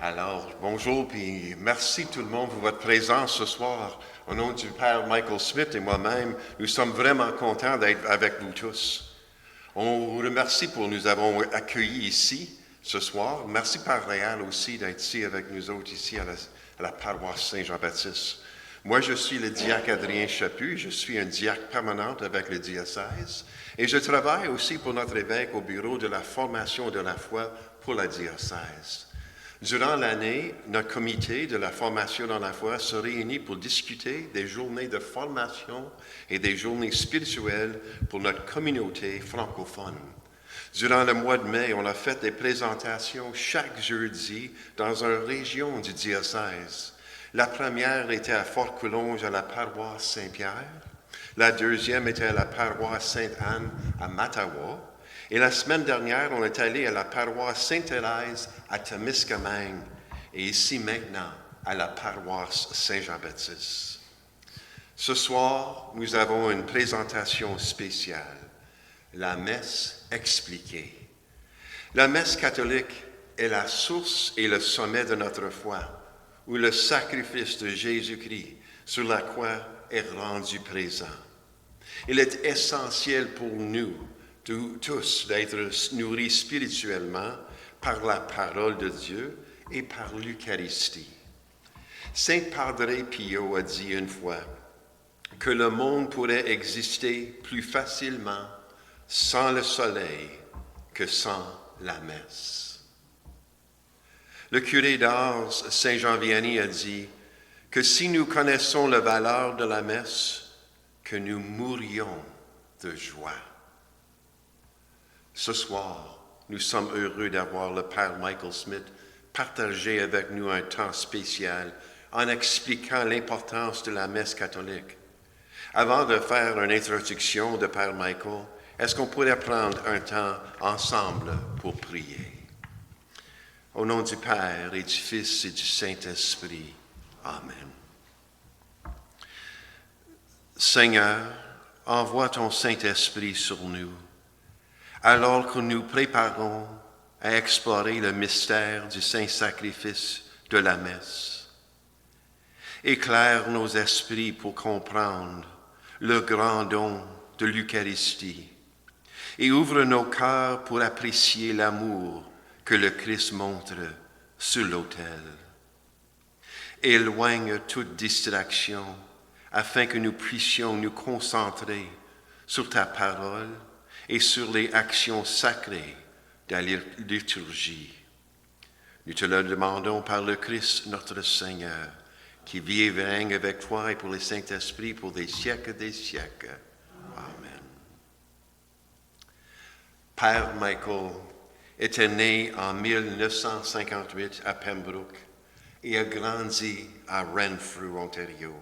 Alors, bonjour, puis merci tout le monde pour votre présence ce soir. Au nom du Père Michael Smith et moi-même, nous sommes vraiment contents d'être avec vous tous. On vous remercie pour nous avoir accueillis ici ce soir. Merci Père Réal aussi d'être ici avec nous autres, ici à la paroisse Saint-Jean-Baptiste. Moi, je suis le diacre Adrien Chaput, je suis un diacre permanent avec le diocèse et je travaille aussi pour notre évêque au bureau de la formation de la foi pour la diocèse. Durant l'année, notre comité de la formation dans la foi se réunit pour discuter des journées de formation et des journées spirituelles pour notre communauté francophone. Durant le mois de mai, on a fait des présentations chaque jeudi dans une région du diocèse. La première était à Fort-Coulonge à la paroisse Saint-Pierre. La deuxième était à la paroisse Sainte-Anne à Mattawa. Et la semaine dernière, on est allé à la paroisse Sainte-Thérèse à Témiscamingue et ici maintenant à la paroisse Saint-Jean-Baptiste. Ce soir, nous avons une présentation spéciale, la messe expliquée. La messe catholique est la source et le sommet de notre foi, où le sacrifice de Jésus-Christ sur la croix est rendu présent. Il est essentiel pour nous tous d'être nourris spirituellement par la parole de Dieu et par l'Eucharistie. Saint Padre Pio a dit une fois que le monde pourrait exister plus facilement sans le soleil que sans la messe. Le curé d'Ars, Saint Jean Vianney, a dit que si nous connaissons la valeur de la messe, que nous mourions de joie. Ce soir, nous sommes heureux d'avoir le Père Michael Smith partager avec nous un temps spécial en expliquant l'importance de la messe catholique. Avant de faire une introduction de Père Michael, est-ce qu'on pourrait prendre un temps ensemble pour prier? Au nom du Père et du Fils et du Saint-Esprit. Amen. Seigneur, envoie ton Saint-Esprit sur nous, alors que nous préparons à explorer le mystère du saint-sacrifice de la messe. Éclaire nos esprits pour comprendre le grand don de l'Eucharistie et ouvre nos cœurs pour apprécier l'amour que le Christ montre sur l'autel. Éloigne toute distraction afin que nous puissions nous concentrer sur ta parole et sur les actions sacrées de la liturgie. Nous te le demandons par le Christ notre Seigneur, qui vit et règne avec toi et pour le Saint-Esprit pour des siècles des siècles. Amen. Père Michael était né en 1958 à Pembroke et a grandi à Renfrew, Ontario.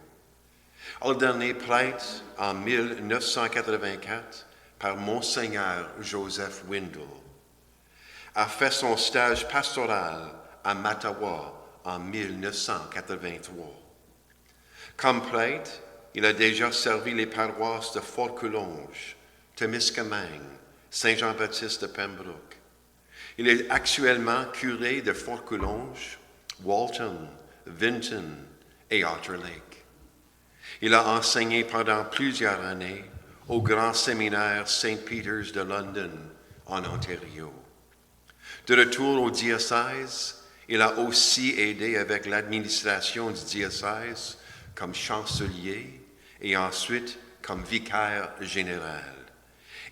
Ordonné prêtre en 1984 par Monseigneur Joseph Windle, a fait son stage pastoral à Mattawa en 1983. Comme prêtre, il a déjà servi les paroisses de Fort-Coulonge, Témiscamingue, Saint-Jean-Baptiste de Pembroke. Il est actuellement curé de Fort-Coulonge, Walton, Vinton et Otter Lake. Il a enseigné pendant plusieurs années au grand séminaire St. Peter's de London, en Ontario. De retour au diocèse, il a aussi aidé avec l'administration du diocèse comme chancelier et ensuite comme vicaire général.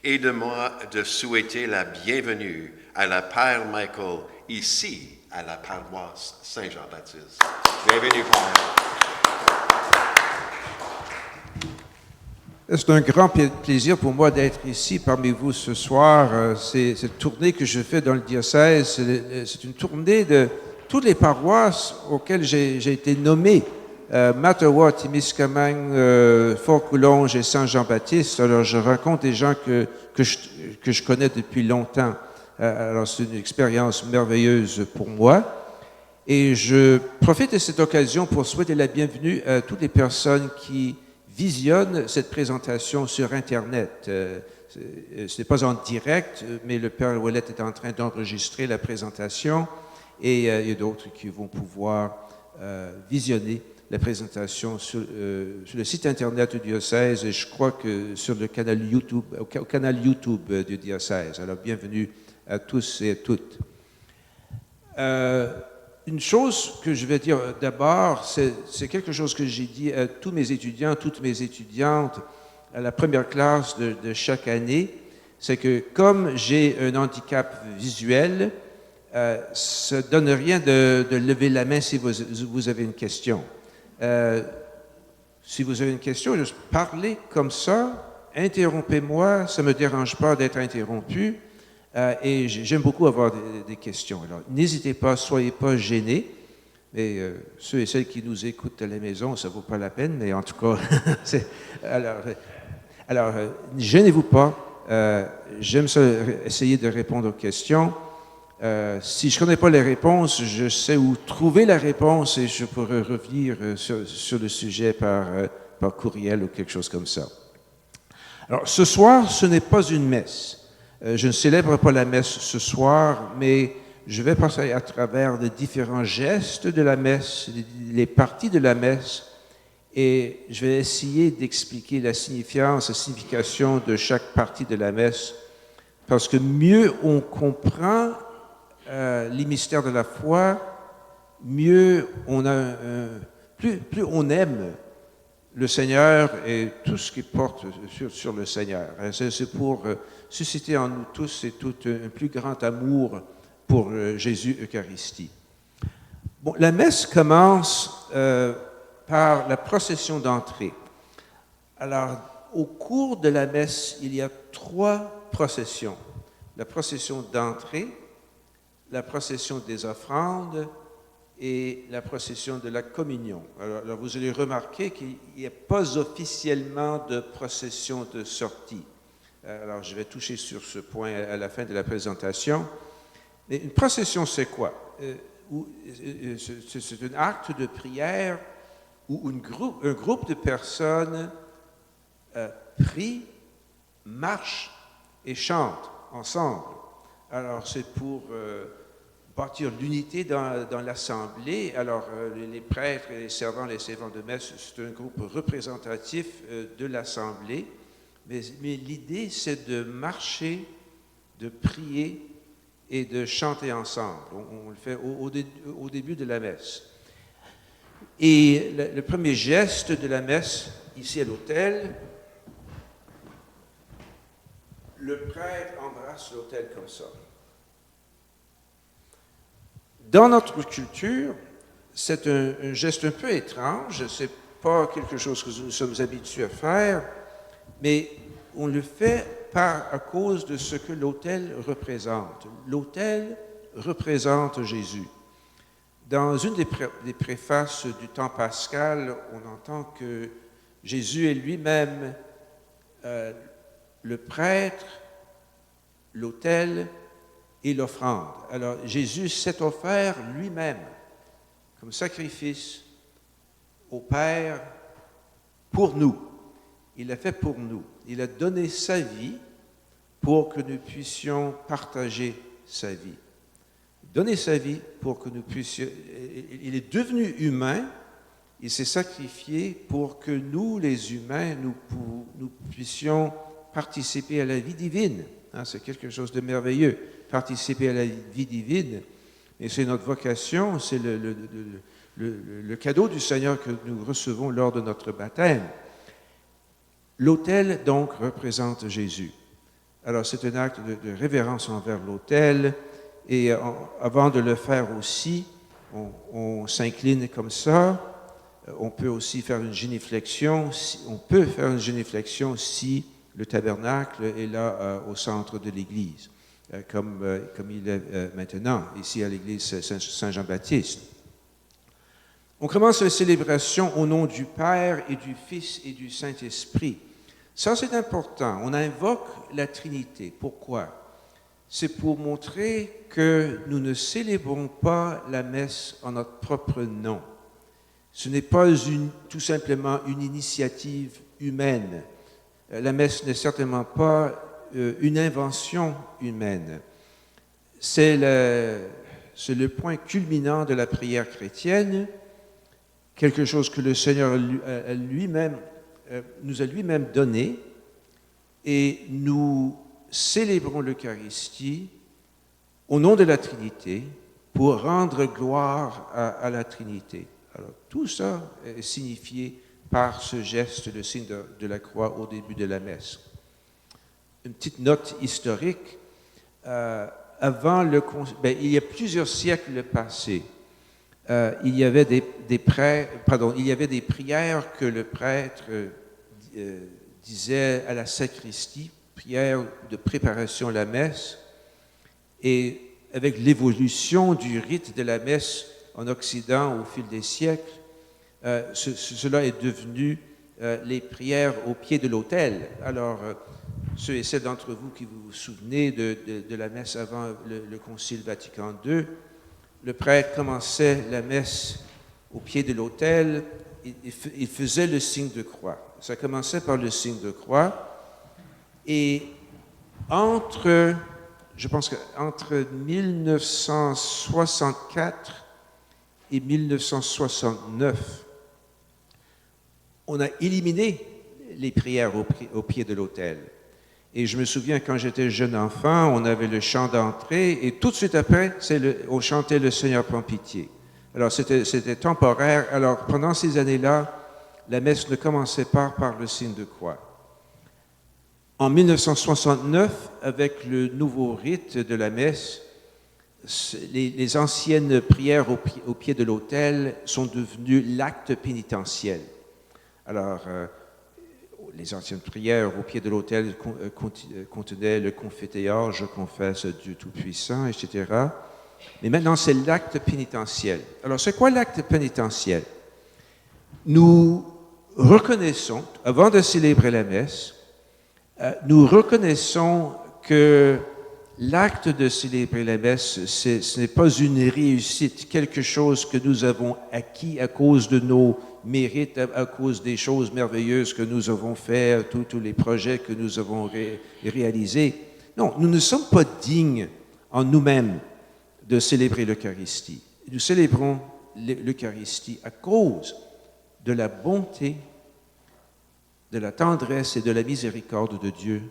Aide-moi de souhaiter la bienvenue à la Père Michael ici à la paroisse Saint-Jean-Baptiste. Bienvenue, Père. C'est un grand plaisir pour moi d'être ici parmi vous ce soir. Cette tournée que je fais dans le diocèse, c'est une tournée de toutes les paroisses auxquelles j'ai été nommé. Mattawa, Témiscamingue, Fort-Coulonge et Saint-Jean-Baptiste. Alors, je rencontre des gens que je connais depuis longtemps. Alors, c'est une expérience merveilleuse pour moi. Et je profite de cette occasion pour souhaiter la bienvenue à toutes les personnes qui visionnent cette présentation sur Internet. Ce n'est pas en direct, mais le Père Ouellette est en train d'enregistrer la présentation. et il y a d'autres qui vont pouvoir visionner la présentation sur le site Internet du diocèse et je crois que sur le canal YouTube, au canal YouTube du diocèse. Alors, bienvenue à tous et à toutes. Une chose que je vais dire d'abord, c'est quelque chose que j'ai dit à tous mes étudiants, toutes mes étudiantes à la première classe de chaque année, c'est que comme j'ai un handicap visuel, ça ne donne rien de lever la main si vous avez une question. Si vous avez une question, juste parlez comme ça, interrompez-moi, ça ne me dérange pas d'être interrompu. Et j'aime beaucoup avoir des questions. Alors, n'hésitez pas, soyez pas gênés. Mais ceux et celles qui nous écoutent à la maison, ça ne vaut pas la peine, mais en tout cas, alors gênez-vous pas. J'aime ça, essayer de répondre aux questions. Si je ne connais pas les réponses, je sais où trouver la réponse et je pourrai revenir sur le sujet par courriel ou quelque chose comme ça. Alors, ce soir, ce n'est pas une messe. Je ne célèbre pas la messe ce soir, mais je vais passer à travers les différents gestes de la messe, les parties de la messe, et je vais essayer d'expliquer la signification de chaque partie de la messe, parce que mieux on comprend les mystères de la foi, mieux on a, plus on aime le Seigneur et tout ce qui porte sur le Seigneur. C'est pour susciter en nous tous et toutes un plus grand amour pour Jésus Eucharistie. Bon, la messe commence par la procession d'entrée. Alors, au cours de la messe, il y a 3 processions. La procession d'entrée, la procession des offrandes et la procession de la communion. Alors vous allez remarquer qu'il n'y a pas officiellement de procession de sortie. Alors, je vais toucher sur ce point à la fin de la présentation. Mais une procession, c'est quoi? C'est un acte de prière où un groupe de personnes prie, marche et chante ensemble. Alors, c'est pour bâtir l'unité dans l'Assemblée. Alors, les prêtres et les servantes de messe, c'est un groupe représentatif de l'Assemblée. Mais l'idée, c'est de marcher, de prier et de chanter ensemble. On le fait au début de la messe. Et le premier geste de la messe, ici à l'autel, le prêtre embrasse l'autel comme ça. Dans notre culture, c'est un geste un peu étrange, ce n'est pas quelque chose que nous sommes habitués à faire, mais on le fait à cause de ce que l'autel représente. L'autel représente Jésus. Dans une des préfaces du temps pascal, on entend que Jésus est lui-même le prêtre, l'autel et l'offrande. Alors, Jésus s'est offert lui-même comme sacrifice au Père pour nous. Il l'a fait pour nous. Il a donné sa vie pour que nous puissions partager sa vie. Donner sa vie pour que nous puissions... Il est devenu humain, il s'est sacrifié pour que nous, les humains, nous puissions participer à la vie divine. C'est quelque chose de merveilleux, participer à la vie divine. Et c'est notre vocation, c'est le cadeau du Seigneur que nous recevons lors de notre baptême. L'autel, donc, représente Jésus. Alors, c'est un acte de révérence envers l'autel. Et avant de le faire aussi, on s'incline comme ça. On peut aussi faire une génuflexion. On peut faire une génuflexion si le tabernacle est là au centre de l'Église, comme il est maintenant, ici à l'Église Saint-Jean-Baptiste. On commence la célébration au nom du Père et du Fils et du Saint-Esprit. Ça, c'est important. On invoque la Trinité. Pourquoi? C'est pour montrer que nous ne célébrons pas la messe en notre propre nom. Ce n'est pas tout simplement une initiative humaine. La messe n'est certainement pas une invention humaine. C'est C'est le point culminant de la prière chrétienne, quelque chose que le Seigneur nous a lui-même donné, et nous célébrons l'Eucharistie au nom de la Trinité pour rendre gloire à la Trinité. Alors, tout ça est signifié par ce geste, le signe de la croix au début de la messe. Une petite note historique. Il y a plusieurs siècles passés, il y avait des prières que le prêtre disait à la sacristie, prières de préparation à la messe, et avec l'évolution du rite de la messe en Occident au fil des siècles, cela est devenu les prières au pied de l'autel. Alors, ceux et celles d'entre vous qui vous souvenez de la messe avant le Concile Vatican II, le prêtre commençait la messe au pied de l'autel, il faisait le signe de croix. Ça commençait par le signe de croix, et entre 1964 et 1969, on a éliminé les prières au pied de l'autel. Et je me souviens, quand j'étais jeune enfant, on avait le chant d'entrée, et tout de suite après, on chantait « Le Seigneur prend pitié ». Alors, c'était temporaire. Alors, pendant ces années-là, la messe ne commençait pas par le signe de croix. En 1969, avec le nouveau rite de la messe, les anciennes prières au pied de l'autel sont devenues l'acte pénitentiel. Alors, les anciennes prières au pied de l'autel contenaient le confiteor, je confesse Dieu Tout-Puissant, etc. Mais maintenant, c'est l'acte pénitentiel. Alors, c'est quoi l'acte pénitentiel? Nous reconnaissons, avant de célébrer la messe, nous reconnaissons que l'acte de célébrer la messe, ce n'est pas une réussite, quelque chose que nous avons acquis à cause de nos mérites, à cause des choses merveilleuses que nous avons faites, tous les projets que nous avons réalisés. Non, nous ne sommes pas dignes en nous-mêmes de célébrer l'Eucharistie. Nous célébrons l'Eucharistie à cause de la bonté, de la tendresse et de la miséricorde de Dieu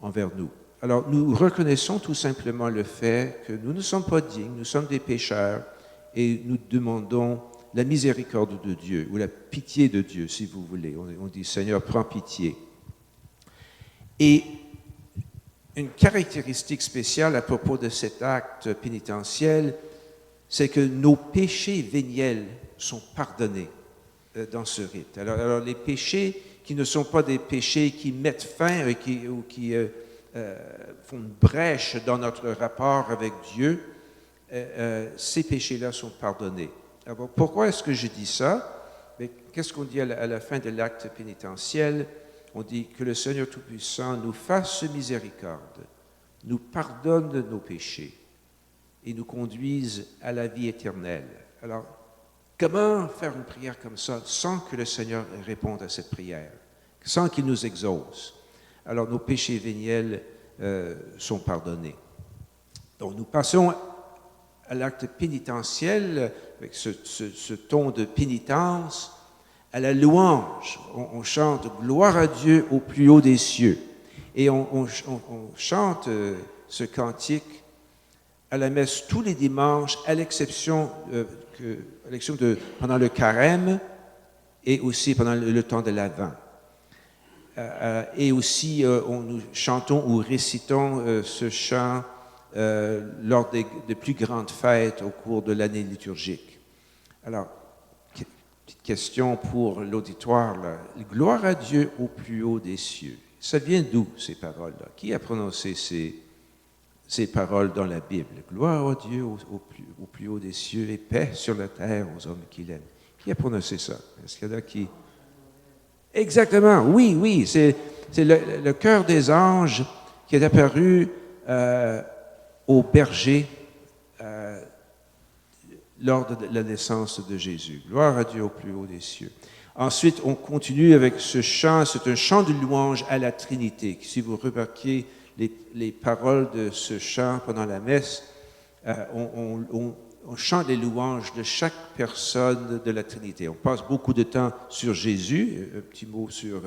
envers nous. Alors, nous reconnaissons tout simplement le fait que nous ne sommes pas dignes, nous sommes des pécheurs, et nous demandons la miséricorde de Dieu, ou la pitié de Dieu, si vous voulez. On dit, Seigneur, prends pitié. Et une caractéristique spéciale à propos de cet acte pénitentiel, c'est que nos péchés véniels sont pardonnés dans ce rite. Alors les péchés qui ne sont pas des péchés qui mettent fin ou qui font une brèche dans notre rapport avec Dieu, ces péchés-là sont pardonnés. Alors, pourquoi est-ce que je dis ça? Mais qu'est-ce qu'on dit à la fin de l'acte pénitentiel? On dit que le Seigneur Tout-Puissant nous fasse miséricorde, nous pardonne de nos péchés et nous conduise à la vie éternelle. Alors, comment faire une prière comme ça sans que le Seigneur réponde à cette prière, sans qu'il nous exauce? Alors, nos péchés véniels sont pardonnés. Donc, nous passons à l'acte pénitentiel, avec ce ton de pénitence, à la louange. On chante « Gloire à Dieu au plus haut des cieux ». Et on chante ce cantique à la messe tous les dimanches, à l'exception de pendant le carême et aussi pendant le temps de l'Avent. Et aussi, nous chantons ou récitons ce chant lors des plus grandes fêtes au cours de l'année liturgique. Alors, petite question pour l'auditoire, là. Gloire à Dieu au plus haut des cieux. Ça vient d'où, ces paroles-là? Qui a prononcé ces paroles dans la Bible? Gloire à Dieu au plus haut des cieux et paix sur la terre aux hommes qui l'aiment. Qui a prononcé ça? Est-ce qu'il y en a qui... Exactement, oui, c'est le chœur des anges qui est apparu au berger lors de la naissance de Jésus. Gloire à Dieu au plus haut des cieux. Ensuite, on continue avec ce chant, c'est un chant de louange à la Trinité. Si vous remarquez les paroles de ce chant pendant la messe, on on chante les louanges de chaque personne de la Trinité. On passe beaucoup de temps sur Jésus, un petit mot sur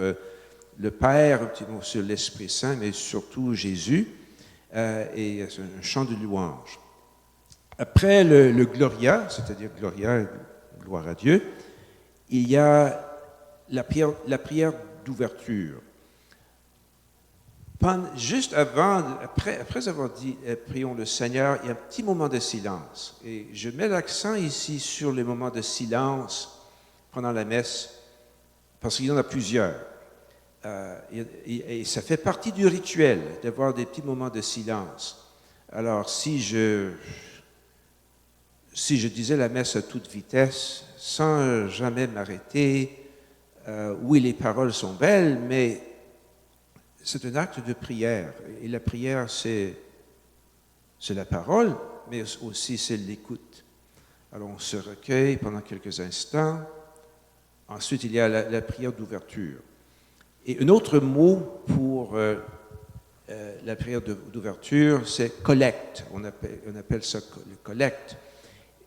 le Père, un petit mot sur l'Esprit Saint, mais surtout Jésus, et c'est un chant de louange. Après le Gloria, c'est-à-dire Gloria, gloire à Dieu, il y a la prière d'ouverture. Juste après avoir dit « Prions le Seigneur », il y a un petit moment de silence. Et je mets l'accent ici sur les moments de silence pendant la messe, parce qu'il y en a plusieurs. Et ça fait partie du rituel d'avoir des petits moments de silence. Alors, si je disais la messe à toute vitesse, sans jamais m'arrêter, oui, les paroles sont belles, mais c'est un acte de prière. Et la prière, c'est la parole, mais aussi c'est l'écoute. Alors, on se recueille pendant quelques instants. Ensuite, il y a la prière d'ouverture. Et un autre mot pour la prière d'ouverture, c'est collecte. On appelle ça le collecte.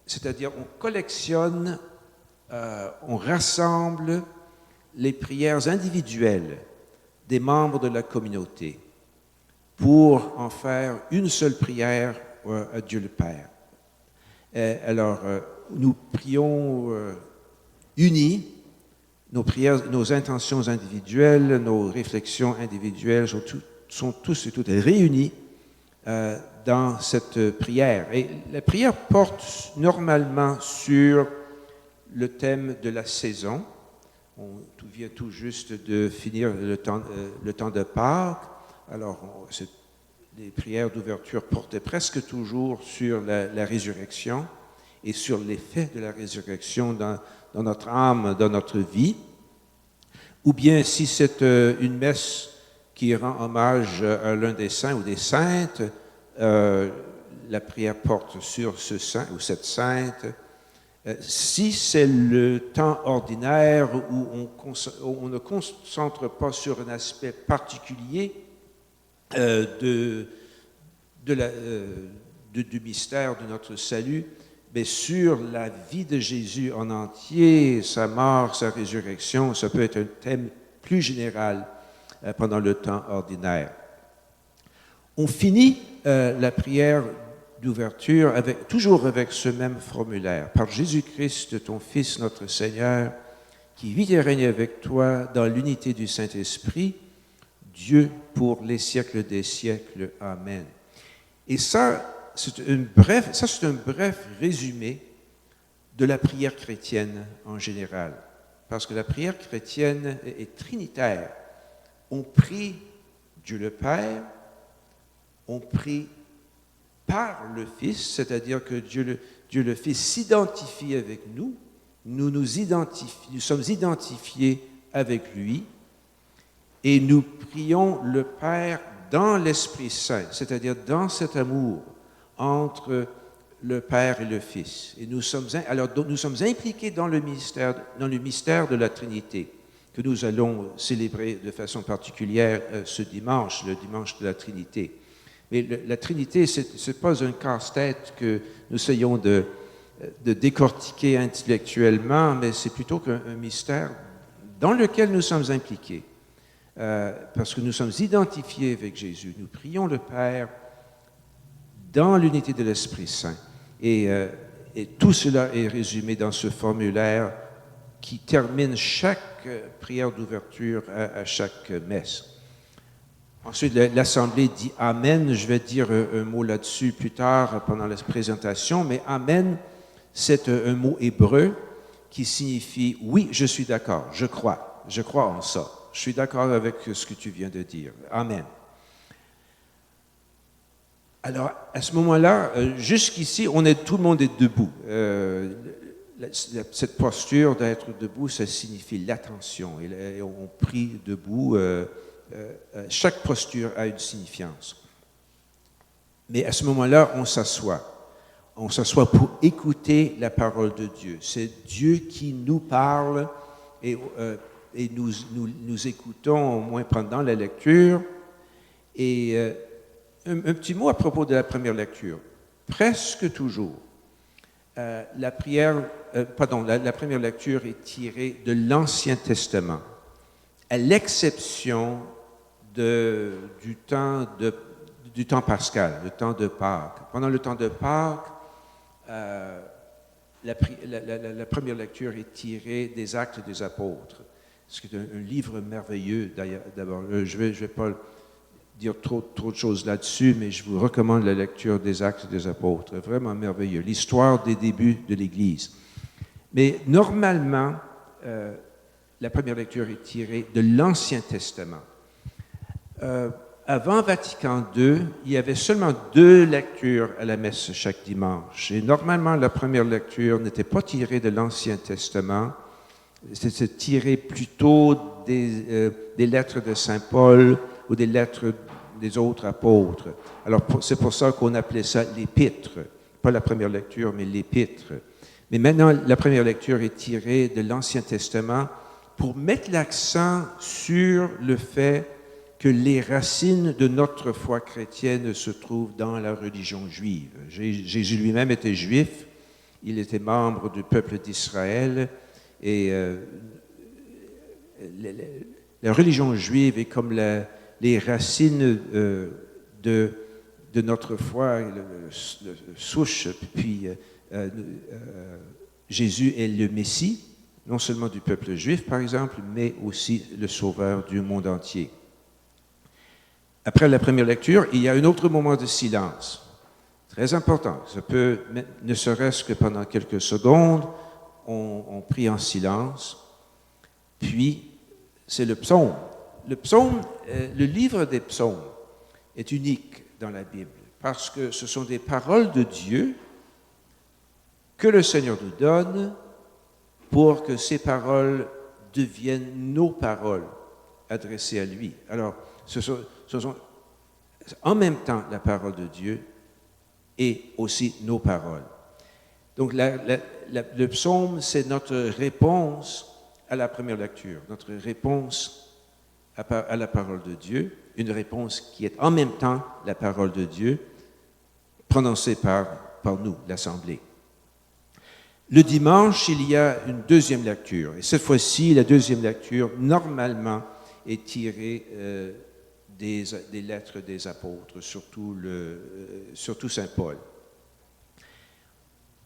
C'est-à-dire, on collectionne, on rassemble les prières individuelles des membres de la communauté pour en faire une seule prière à Dieu le Père. Alors, nous prions unis, nos prières, nos intentions individuelles, nos réflexions individuelles sont tous et toutes réunies dans cette prière. Et la prière porte normalement sur le thème de la saison. On vient tout juste de finir le temps de Pâques. Alors, les prières d'ouverture portaient presque toujours sur la résurrection et sur l'effet de la résurrection dans notre âme, dans notre vie. Ou bien, si c'est une messe qui rend hommage à l'un des saints ou des saintes, la prière porte sur ce saint ou cette sainte. Si c'est le temps ordinaire où on ne concentre pas sur un aspect particulier du mystère de notre salut, mais sur la vie de Jésus en entier, sa mort, sa résurrection, ça peut être un thème plus général pendant le temps ordinaire. On finit la prière d'ouverture toujours avec ce même formulaire. Par Jésus-Christ, ton Fils, notre Seigneur, qui vit et règne avec toi dans l'unité du Saint-Esprit, Dieu pour les siècles des siècles. Amen. Et ça, c'est un bref résumé de la prière chrétienne en général. Parce que la prière chrétienne est trinitaire. On prie Dieu le Père, on prie par le Fils, c'est-à-dire que Dieu le Fils s'identifie avec nous, nous sommes identifiés avec lui, et nous prions le Père dans l'Esprit Saint, c'est-à-dire dans cet amour entre le Père et le Fils. Et nous sommes impliqués dans le mystère de la Trinité, que nous allons célébrer de façon particulière ce dimanche, le dimanche de la Trinité. Mais la Trinité, ce n'est pas un casse-tête que nous essayons de décortiquer intellectuellement, mais c'est plutôt qu'un mystère dans lequel nous sommes impliqués. Parce que nous sommes identifiés avec Jésus. Nous prions le Père dans l'unité de l'Esprit Saint. Et tout cela est résumé dans ce formulaire qui termine chaque prière d'ouverture à chaque messe. Ensuite, l'Assemblée dit « Amen ». Je vais dire un mot là-dessus plus tard pendant la présentation, mais « Amen », c'est un mot hébreu qui signifie « Oui, je suis d'accord, je crois en ça, je suis d'accord avec ce que tu viens de dire, Amen ». Alors, à ce moment-là, jusqu'ici, tout le monde est debout. Cette posture d'être debout, ça signifie l'attention, et on prie debout. Chaque posture a une signifiance. Mais à ce moment-là, on s'assoit. On s'assoit pour écouter la parole de Dieu. C'est Dieu qui nous parle et nous écoutons au moins pendant la lecture. Et un petit mot à propos de la première lecture. Presque toujours, la première lecture est tirée de l'Ancien Testament, à l'exception du temps pascal, le temps de Pâques. Pendant le temps de Pâques, la première lecture est tirée des Actes des Apôtres. C'est un livre merveilleux, d'abord. Je vais pas dire trop de choses là-dessus, mais je vous recommande la lecture des Actes des Apôtres. Vraiment merveilleux. L'histoire des débuts de l'Église. Mais normalement, la première lecture est tirée de l'Ancien Testament. Avant Vatican II, il y avait seulement 2 lectures à la messe chaque dimanche. Et normalement, la première lecture n'était pas tirée de l'Ancien Testament, c'était tiré plutôt des lettres de Saint Paul ou des lettres des autres apôtres. Alors, c'est pour ça qu'on appelait ça l'épître. Pas la première lecture, mais l'épître. Mais maintenant, la première lecture est tirée de l'Ancien Testament pour mettre l'accent sur le fait que les racines de notre foi chrétienne se trouvent dans la religion juive. Jésus lui-même était juif, il était membre du peuple d'Israël, et la religion juive est comme les racines de notre foi, souche, puis Jésus est le Messie, non seulement du peuple juif, par exemple, mais aussi le sauveur du monde entier. Après la première lecture, il y a un autre moment de silence, très important. Ça peut, ne serait-ce que pendant quelques secondes, on prie en silence, puis c'est le psaume. Le livre des psaumes est unique dans la Bible, parce que ce sont des paroles de Dieu que le Seigneur nous donne pour que ces paroles deviennent nos paroles adressées à lui. Alors, ce sont en même temps la parole de Dieu et aussi nos paroles. Donc, le psaume, c'est notre réponse à la première lecture, notre réponse à la parole de Dieu, une réponse qui est en même temps la parole de Dieu, prononcée par nous, l'Assemblée. Le dimanche, il y a une deuxième lecture. Et cette fois-ci, la deuxième lecture, normalement, est tirée des lettres des apôtres, surtout Saint Paul.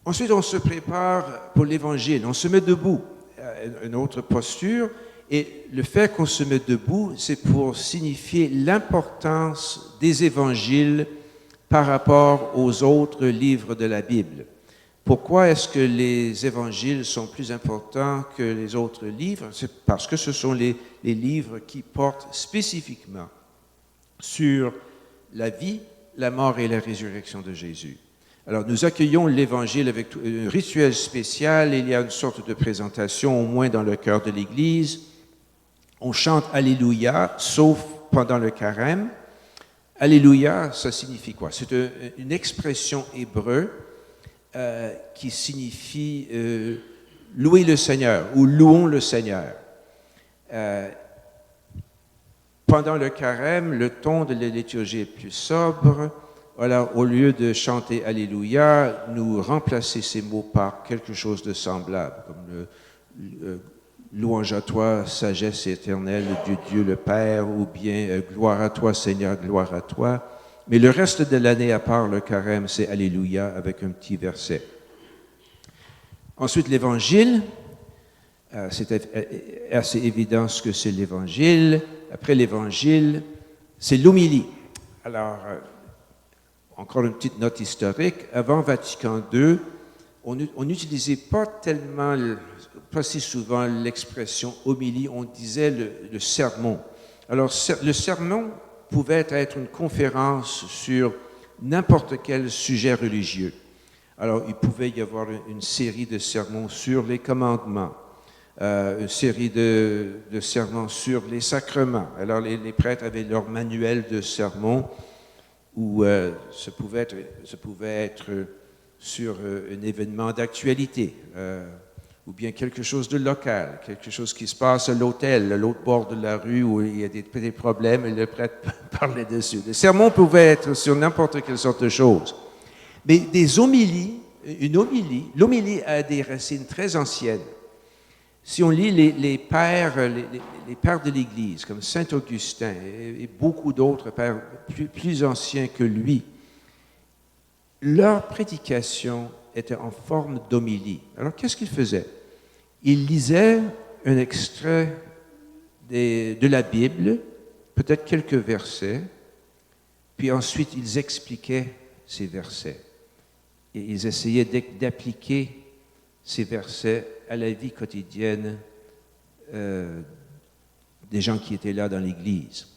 Ensuite, on se prépare pour l'Évangile. On se met debout, une autre posture. Et le fait qu'on se met debout, c'est pour signifier l'importance des Évangiles par rapport aux autres livres de la Bible. Pourquoi est-ce que les Évangiles sont plus importants que les autres livres? C'est parce que ce sont les livres qui portent spécifiquement sur la vie, la mort et la résurrection de Jésus. Alors, nous accueillons l'Évangile avec un rituel spécial. Il y a une sorte de présentation, au moins dans le cœur de l'Église. On chante « Alléluia », sauf pendant le carême. « Alléluia », ça signifie quoi? C'est une expression hébreu qui signifie « louer le Seigneur » ou « louons le Seigneur ». Pendant le carême, le ton de la liturgie est plus sobre. Alors, au lieu de chanter « Alléluia », nous remplacer ces mots par quelque chose de semblable, comme le louange à toi, sagesse éternelle de Dieu le Père, ou bien gloire à toi, Seigneur, gloire à toi. Mais le reste de l'année, à part le carême, c'est Alléluia avec un petit verset. Ensuite, l'Évangile. C'est assez évident ce que c'est l'Évangile. Après l'Évangile, c'est l'homélie. Alors, encore une petite note historique. Avant Vatican II, on n'utilisait pas si souvent l'expression homélie, on disait le sermon. Alors, le sermon pouvait être une conférence sur n'importe quel sujet religieux. Alors, il pouvait y avoir une série de sermons sur les commandements, une série de sermons sur les sacrements. Alors, les prêtres avaient leur manuel de sermons où ça pouvait être sur un événement d'actualité, ou bien quelque chose de local, quelque chose qui se passe à l'hôtel, à l'autre bord de la rue où il y a des problèmes et le prêtre parlait dessus. Les sermons pouvaient être sur n'importe quelle sorte de choses. Mais des homélies, une homélie. L'homélie a des racines très anciennes. Si on lit les pères de l'Église, comme Saint Augustin et beaucoup d'autres pères plus anciens que lui, leur prédication était en forme d'homélie. Alors, qu'est-ce qu'ils faisaient? Ils lisaient un extrait de la Bible, peut-être quelques versets, puis ensuite ils expliquaient ces versets. Et ils essayaient d'appliquer ces versets à la vie quotidienne des gens qui étaient là dans l'Église.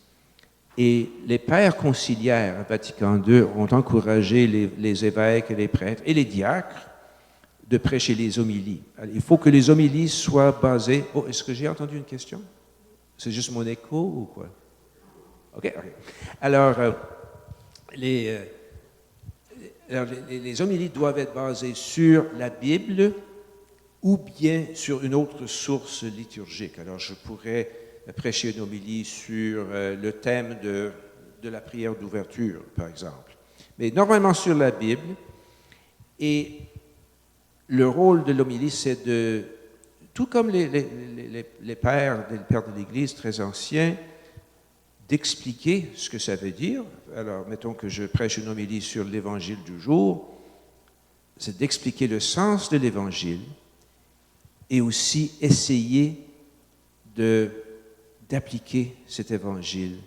Et les pères conciliaires à Vatican II ont encouragé les évêques et les prêtres et les diacres de prêcher les homélies. Alors, il faut que les homélies soient basées... Oh, est-ce que j'ai entendu une question? C'est juste mon écho ou quoi? OK. Alors, les homélies doivent être basées sur la Bible ou bien sur une autre source liturgique. Alors, je pourrais prêcher une homélie sur le thème de la prière d'ouverture, par exemple. Mais normalement sur la Bible. Et le rôle de l'homélie, c'est de, tout comme les pères de l'Église très anciens, d'expliquer ce que ça veut dire. Alors, mettons que je prêche une homélie sur l'Évangile du jour, c'est d'expliquer le sens de l'Évangile et aussi essayer d'appliquer cet Évangile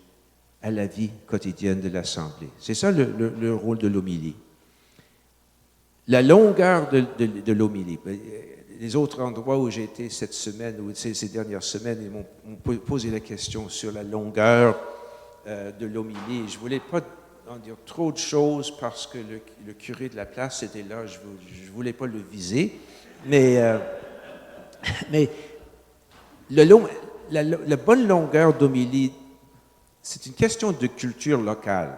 à la vie quotidienne de l'Assemblée. C'est ça le rôle de l'homélie. La longueur de l'homélie. Les autres endroits où j'ai été cette semaine, ou ces dernières semaines, ils m'ont posé la question sur la longueur de l'homélie. Je ne voulais pas en dire trop de choses parce que le curé de la place était là, je ne voulais pas le viser. Mais la bonne longueur d'homélie, c'est une question de culture locale.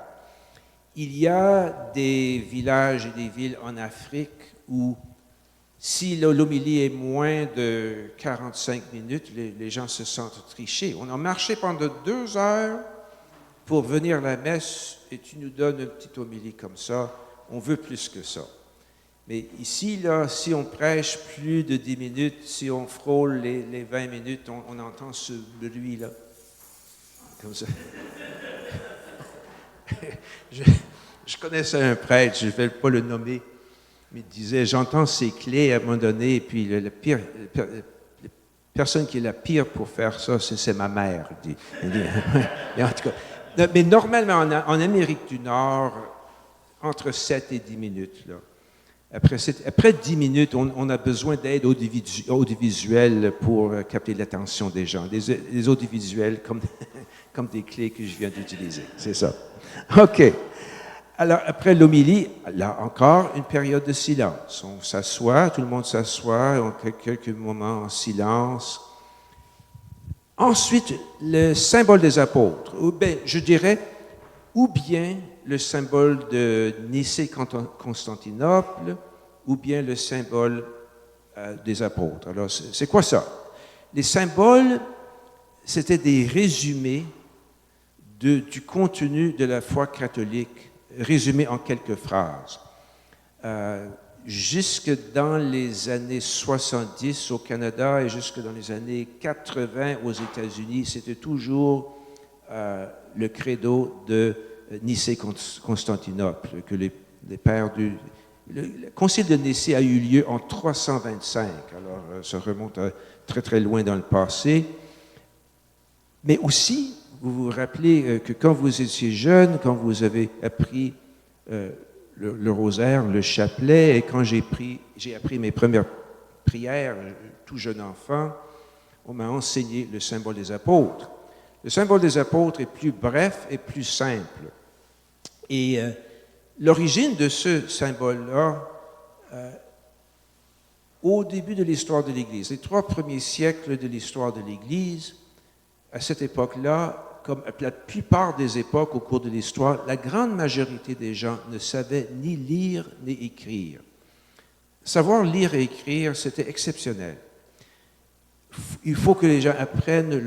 Il y a des villages et des villes en Afrique où, si l'homélie est moins de 45 minutes, les gens se sentent trichés. On a marché pendant 2 heures pour venir à la messe et tu nous donnes une petite homélie comme ça. On veut plus que ça. Mais ici, là, si on prêche plus de 10 minutes, si on frôle les 20 minutes, on entend ce bruit-là. Comme ça. Je connaissais un prêtre, je ne vais pas le nommer, mais il disait, j'entends ces clés à un moment donné, et puis la personne qui est la pire pour faire ça, c'est ma mère. Il dit, mais en tout cas, mais normalement, en Amérique du Nord, entre 7 et 10 minutes, là. Après 10 minutes, on a besoin d'aide audiovisuelle pour capter l'attention des gens. Des audiovisuels comme des clés que je viens d'utiliser. C'est ça. OK. Alors, après l'homélie, là encore, une période de silence. On s'assoit, tout le monde s'assoit, on fait quelques moments en silence. Ensuite, le symbole des apôtres. Ou bien, je dirais, ou bien le symbole de Nicée-Constantinople, ou bien le symbole des apôtres. Alors, c'est quoi ça? Les symboles, c'était des résumés du contenu de la foi catholique, résumés en quelques phrases. Jusque dans les années 70 au Canada et jusque dans les années 80 aux États-Unis, c'était toujours le credo de Nicée-Constantinople, que les pères le concile de Nicée a eu lieu en 325, alors ça remonte très très loin dans le passé. Mais aussi, vous vous rappelez que quand vous étiez jeune, quand vous avez appris le rosaire, le chapelet, et quand j'ai appris mes premières prières, tout jeune enfant, on m'a enseigné le symbole des apôtres. Le symbole des apôtres est plus bref et plus simple. Et l'origine de ce symbole-là, au début de l'histoire de l'Église, les 3 premiers siècles de l'histoire de l'Église, à cette époque-là, comme la plupart des époques au cours de l'histoire, la grande majorité des gens ne savaient ni lire ni écrire. Savoir lire et écrire, c'était exceptionnel. Il faut que les gens apprennent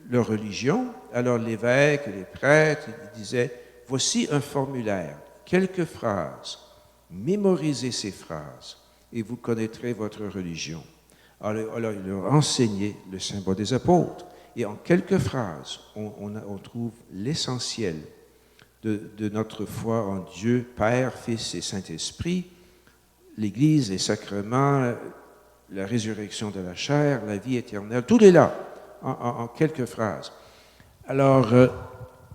leur religion. Alors l'évêque, les prêtres, ils disaient, voici un formulaire, quelques phrases. mémorisez ces phrases et vous connaîtrez votre religion. Alors il leur enseignait le symbole des apôtres. Et en quelques phrases, on trouve l'essentiel de notre foi en Dieu, Père, Fils et Saint-Esprit, l'Église, les sacrements, la résurrection de la chair, la vie éternelle, tout est là, en quelques phrases. Alors,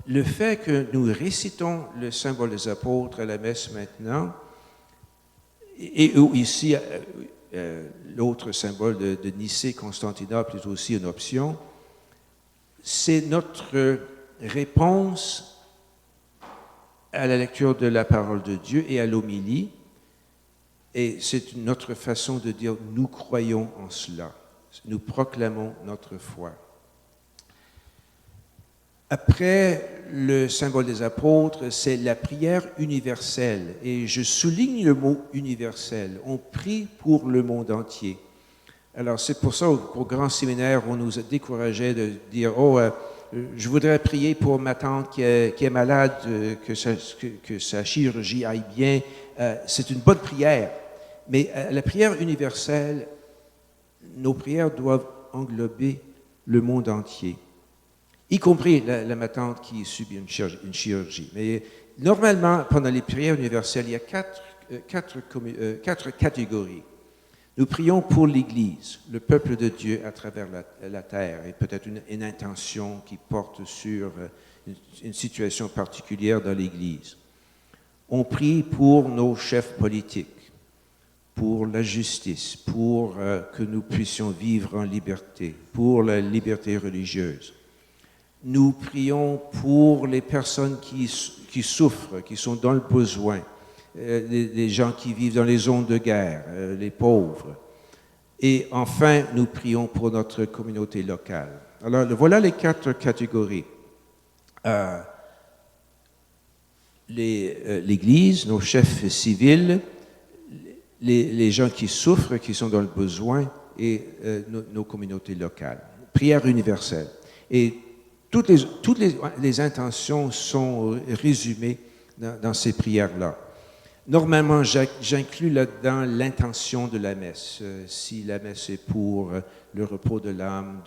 le fait que nous récitons le symbole des apôtres à la messe maintenant, et ici, l'autre symbole de Nicée, Constantinople est aussi une option, c'est notre réponse à la lecture de la parole de Dieu et à l'homélie, et c'est notre façon de dire « nous croyons en cela ». Nous proclamons notre foi. Après le symbole des apôtres, c'est la prière universelle. Et je souligne le mot universel. On prie pour le monde entier. Alors c'est pour ça qu'au grand séminaire, on nous a découragé de dire « Oh, je voudrais prier pour ma tante qui est malade, que sa chirurgie aille bien. » C'est une bonne prière. Mais la prière universelle, nos prières doivent englober le monde entier, y compris ma tante qui subit une chirurgie. Mais normalement, pendant les prières universelles, il y a quatre catégories. Nous prions pour l'Église, le peuple de Dieu à travers la terre, et peut-être une intention qui porte sur une situation particulière dans l'Église. On prie pour nos chefs politiques, pour la justice, pour que nous puissions vivre en liberté, pour la liberté religieuse. Nous prions pour les personnes qui souffrent, qui sont dans le besoin, les gens qui vivent dans les zones de guerre, les pauvres. Et enfin, nous prions pour notre communauté locale. Alors, voilà les 4 catégories. L'Église, nos chefs civils, les gens qui souffrent, qui sont dans le besoin, et nos communautés locales. Prière universelle. Et toutes les intentions sont résumées dans ces prières-là. Normalement, j'inclus là-dedans l'intention de la messe. Si la messe est pour le repos de l'âme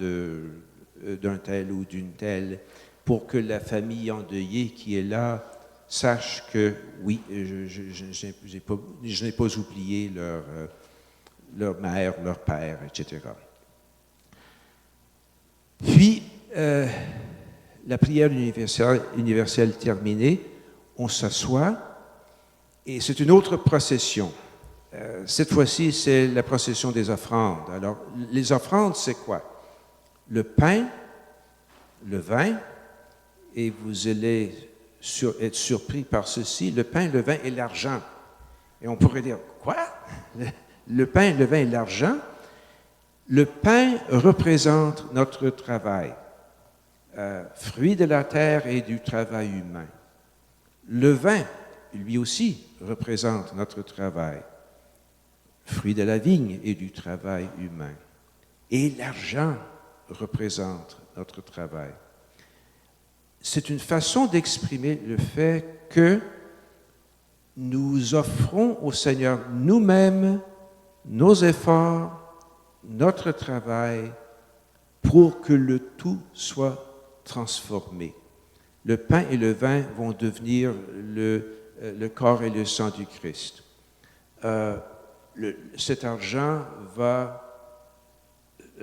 d'un tel ou d'une telle, pour que la famille endeuillée qui est là sache que, oui, je n'ai pas oublié leur mère, leur père, etc. Puis, la prière universelle terminée, on s'assoit et c'est une autre procession. Cette fois-ci, c'est la procession des offrandes. Alors, les offrandes, c'est quoi? Le pain, le vin, et vous allez être surpris par ceci, le pain, le vin et l'argent. Et on pourrait dire, quoi? Le pain, le vin et l'argent? Le pain représente notre travail, fruit de la terre et du travail humain. Le vin, lui aussi, représente notre travail, fruit de la vigne et du travail humain. Et l'argent représente notre travail. C'est une façon d'exprimer le fait que nous offrons au Seigneur nous-mêmes nos efforts, notre travail, pour que le tout soit transformé. Le pain et le vin vont devenir le corps et le sang du Christ. Cet argent va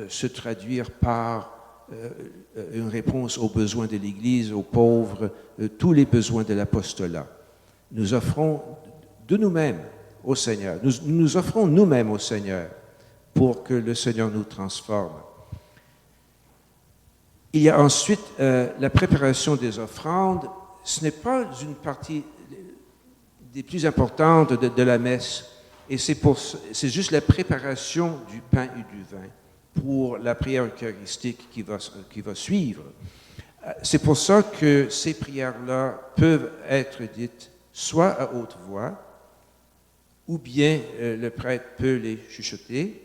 se traduire par une réponse aux besoins de l'Église, aux pauvres, tous les besoins de l'apostolat. Nous offrons de nous-mêmes au Seigneur. Nous nous offrons nous-mêmes au Seigneur pour que le Seigneur nous transforme. Il y a ensuite la préparation des offrandes. Ce n'est pas une partie des plus importantes de la messe, et c'est juste la préparation du pain et du vin pour la prière eucharistique qui va suivre. C'est pour ça que ces prières-là peuvent être dites soit à haute voix, ou bien le prêtre peut les chuchoter,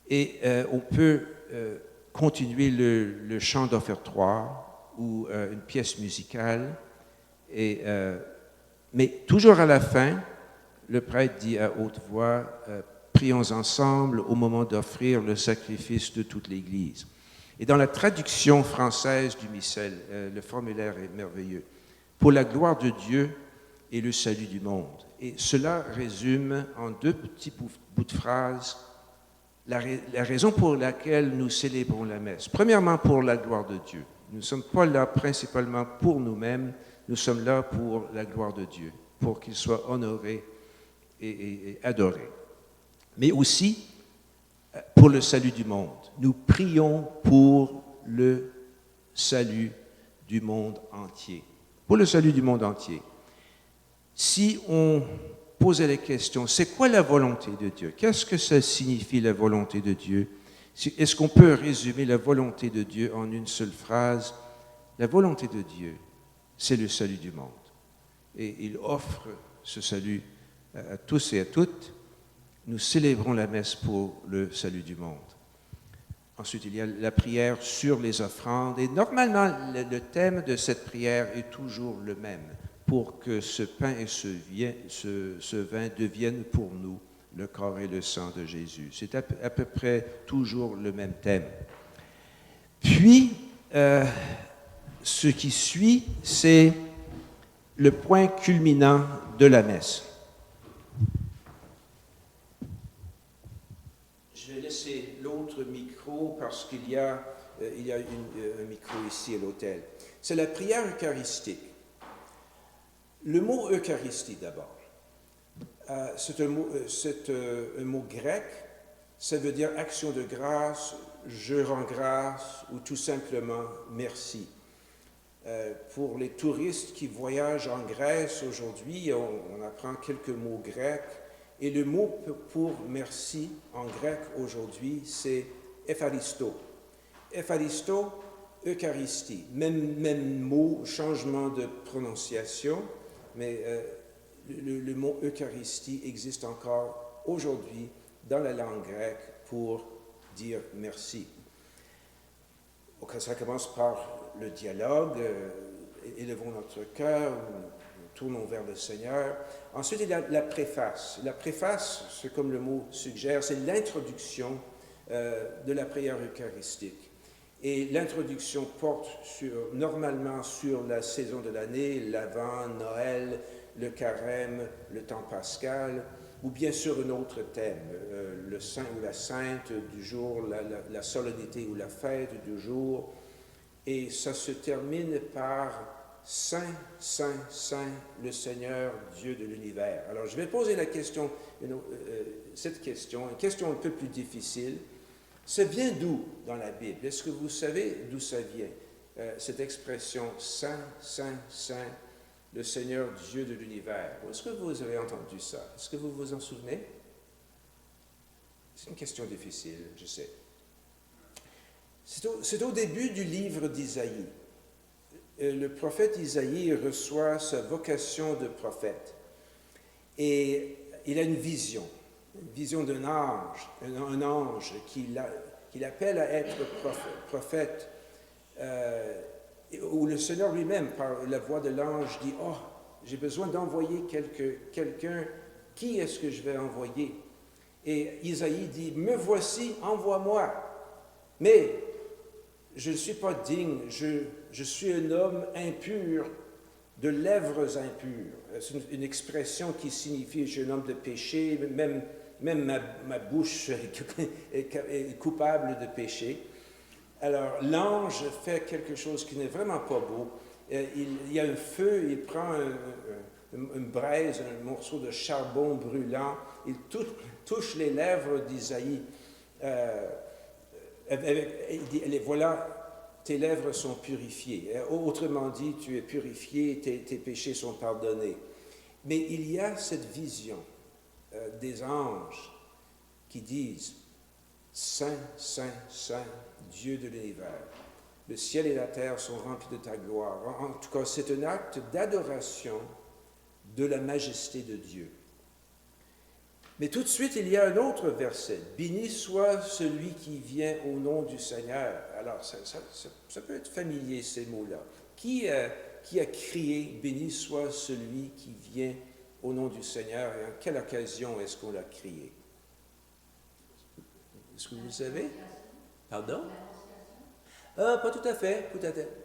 et on peut continuer le chant d'offertoire ou une pièce musicale, mais toujours à la fin, le prêtre dit à haute voix, prions ensemble au moment d'offrir le sacrifice de toute l'Église. Et dans la traduction française du missel, le formulaire est merveilleux. Pour la gloire de Dieu et le salut du monde. Et cela résume en deux petits bouts de phrases la raison pour laquelle nous célébrons la messe. Premièrement, pour la gloire de Dieu. Nous ne sommes pas là principalement pour nous-mêmes, nous sommes là pour la gloire de Dieu, pour qu'il soit honoré et adoré. Mais aussi pour le salut du monde. Nous prions pour le salut du monde entier. Pour le salut du monde entier. Si on posait la question, c'est quoi la volonté de Dieu? Qu'est-ce que ça signifie la volonté de Dieu? Est-ce qu'on peut résumer la volonté de Dieu en une seule phrase? La volonté de Dieu, c'est le salut du monde. Et il offre ce salut à tous et à toutes. Nous célébrons la messe pour le salut du monde. Ensuite, il y a la prière sur les offrandes. Et normalement, le thème de cette prière est toujours le même, pour que ce pain et ce vin deviennent pour nous le corps et le sang de Jésus. C'est à peu près toujours le même thème. Puis, ce qui suit, c'est le point culminant de la messe. Je vais laisser l'autre micro parce qu'il y a un micro ici à l'autel. C'est la prière eucharistique. Le mot Eucharistie d'abord, c'est un mot grec, ça veut dire action de grâce, je rends grâce ou tout simplement merci. Pour les touristes qui voyagent en Grèce aujourd'hui, on apprend quelques mots grecs et le mot pour merci en grec aujourd'hui, c'est Eucharisto. Eucharisto, Eucharistie, même mot, changement de prononciation, mais le mot Eucharistie existe encore aujourd'hui dans la langue grecque pour dire merci. Okay, ça commence par le dialogue, élevons notre cœur, tournons vers le Seigneur. Ensuite, il y a la préface. La préface, c'est comme le mot suggère, c'est l'introduction de la prière eucharistique. Et l'introduction porte normalement sur la saison de l'année, l'Avent, Noël, le carême, le temps pascal, ou bien sur un autre thème, le saint ou la sainte du jour, la solennité ou la fête du jour. Et ça se termine par Saint, Saint, Saint, le Seigneur, Dieu de l'univers. Alors, je vais poser cette question, une question un peu plus difficile. Ça vient d'où dans la Bible? Est-ce que vous savez d'où ça vient, cette expression Saint, Saint, Saint, le Seigneur Dieu de l'univers? Est-ce que vous avez entendu ça? Est-ce que vous vous en souvenez? C'est une question difficile, je sais. C'est au début du livre d'Isaïe. Le prophète Isaïe reçoit sa vocation de prophète. Et il a une vision d'un ange, un ange qu'il appelle à être prophète, où le Seigneur lui-même, par la voix de l'ange, dit « Oh, j'ai besoin d'envoyer quelqu'un, qui est-ce que je vais envoyer ?» Et Isaïe dit « Me voici, envoie-moi. » Mais je ne suis pas digne, je suis un homme impur, de lèvres impures. C'est une expression qui signifie je suis un homme de péché, même ma bouche est coupable de péché. Alors l'ange fait quelque chose qui n'est vraiment pas beau. Il y a un feu, il prend une braise, un morceau de charbon brûlant, il touche les lèvres d'Isaïe. Il dit, voilà, tes lèvres sont purifiées. Autrement dit, tu es purifié, tes péchés sont pardonnés. Mais il y a cette vision des anges qui disent « Saint, Saint, Saint, Dieu de l'univers, le ciel et la terre sont remplis de ta gloire. » En tout cas, c'est un acte d'adoration de la majesté de Dieu. Mais tout de suite, il y a un autre verset. « Béni soit celui qui vient au nom du Seigneur. » Alors, ça peut être familier, ces mots-là. Qui a crié « Béni soit celui qui vient au nom du Seigneur et en quelle occasion est-ce qu'on l'a crié? Est-ce que vous le savez? Pardon? Pas tout à fait,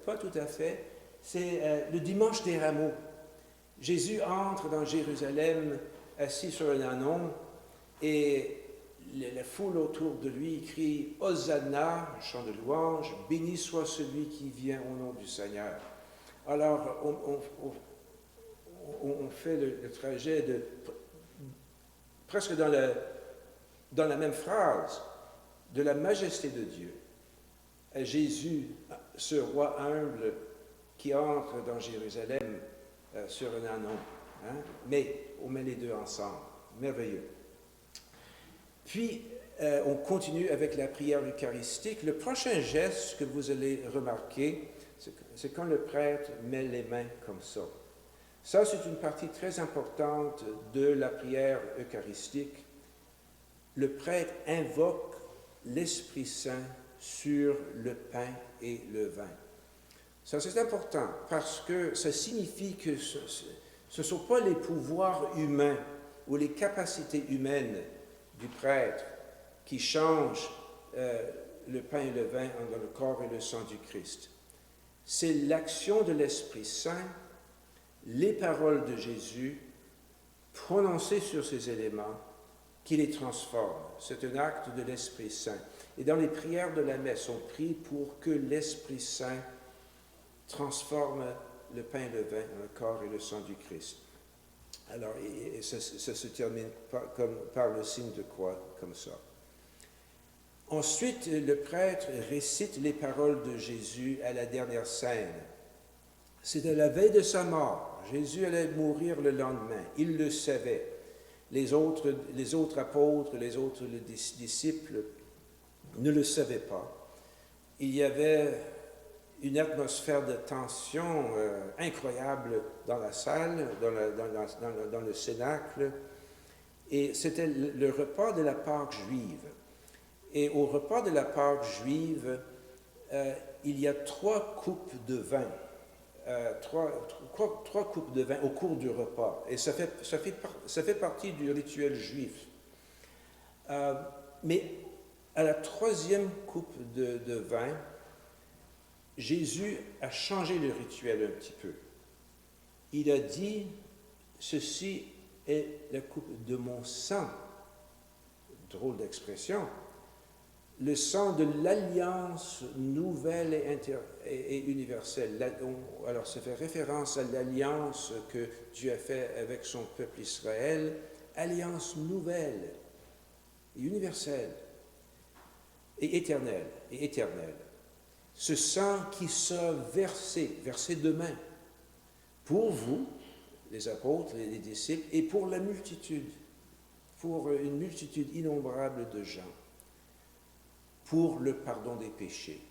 pas tout à fait. C'est le dimanche des rameaux. Jésus entre dans Jérusalem assis sur un ânon et la foule autour de lui crie Hosanna, chant de louange, béni soit celui qui vient au nom du Seigneur. Alors on fait le trajet presque dans la même phrase, de la majesté de Dieu à Jésus, ce roi humble qui entre dans Jérusalem sur un ânon. Hein? Mais on met les deux ensemble. Merveilleux. Puis, on continue avec la prière eucharistique. Le prochain geste que vous allez remarquer, c'est quand le prêtre met les mains comme ça. Ça, c'est une partie très importante de la prière eucharistique. Le prêtre invoque l'Esprit Saint sur le pain et le vin. Ça, c'est important parce que ça signifie que ce ne sont pas les pouvoirs humains ou les capacités humaines du prêtre qui changent le pain et le vin dans le corps et le sang du Christ. C'est l'action de l'Esprit Saint, les paroles de Jésus prononcées sur ces éléments qui les transforment. C'est un acte de l'Esprit Saint. Et dans les prières de la messe, on prie pour que l'Esprit Saint transforme le pain et le vin dans le corps et le sang du Christ. Alors, et ça se termine par le signe de croix, comme ça. Ensuite, le prêtre récite les paroles de Jésus à la dernière scène. C'est à la veille de sa mort. Jésus allait mourir le lendemain. Il le savait. Les autres apôtres, les autres disciples ne le savaient pas. Il y avait une atmosphère de tension incroyable dans la salle, dans le cénacle. Et c'était le repas de la Pâque juive. Et au repas de la Pâque juive, il y a 3 coupes de vin. Trois coupes de vin au cours du repas. Et ça fait partie du rituel juif. Mais à la 3e coupe de vin, Jésus a changé le rituel un petit peu. Il a dit, ceci est la coupe de mon sang. Drôle d'expression. Le sang de l'alliance nouvelle et universelle. Alors, ça fait référence à l'alliance que Dieu a faite avec son peuple Israël, alliance nouvelle et universelle et éternelle. Ce sang qui sera versé demain pour vous, les apôtres, les disciples, et pour la multitude, pour une multitude innombrable de gens, pour le pardon des péchés.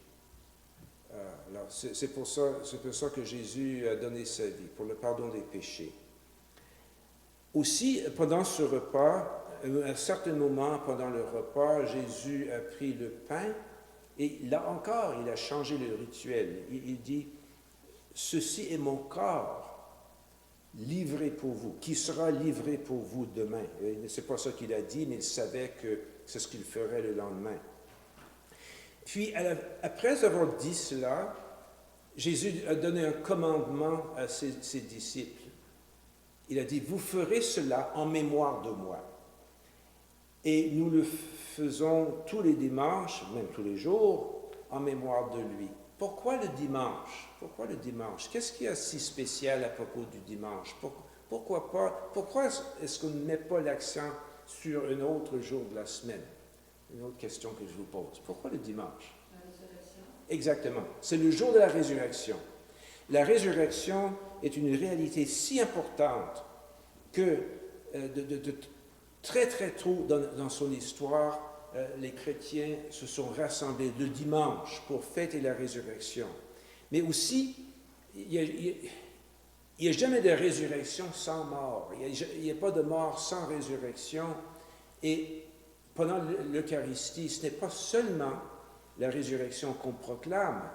Alors, c'est pour ça que Jésus a donné sa vie, pour le pardon des péchés. Aussi, pendant ce repas, à un certain moment pendant le repas, Jésus a pris le pain et là encore, il a changé le rituel. Il dit, ceci est mon corps livré pour vous, qui sera livré pour vous demain. C'est pas ça qu'il a dit, mais il savait que c'est ce qu'il ferait le lendemain. Puis, après avoir dit cela, Jésus a donné un commandement à ses disciples. Il a dit, vous ferez cela en mémoire de moi. Et nous le faisons tous les dimanches, même tous les jours, en mémoire de lui. Pourquoi le dimanche? Pourquoi le dimanche? Qu'est-ce qu'il y a si spécial à propos du dimanche? Pourquoi est-ce qu'on ne met pas l'accent sur un autre jour de la semaine? Une autre question que je vous pose. Pourquoi le dimanche? La résurrection. Exactement. C'est le jour de la résurrection. La résurrection est une réalité si importante que très très tôt dans son histoire, les chrétiens se sont rassemblés le dimanche pour fêter la résurrection. Mais aussi, il n'y a jamais de résurrection sans mort. Il n'y a pas de mort sans résurrection. Et pendant l'Eucharistie, ce n'est pas seulement la résurrection qu'on proclame.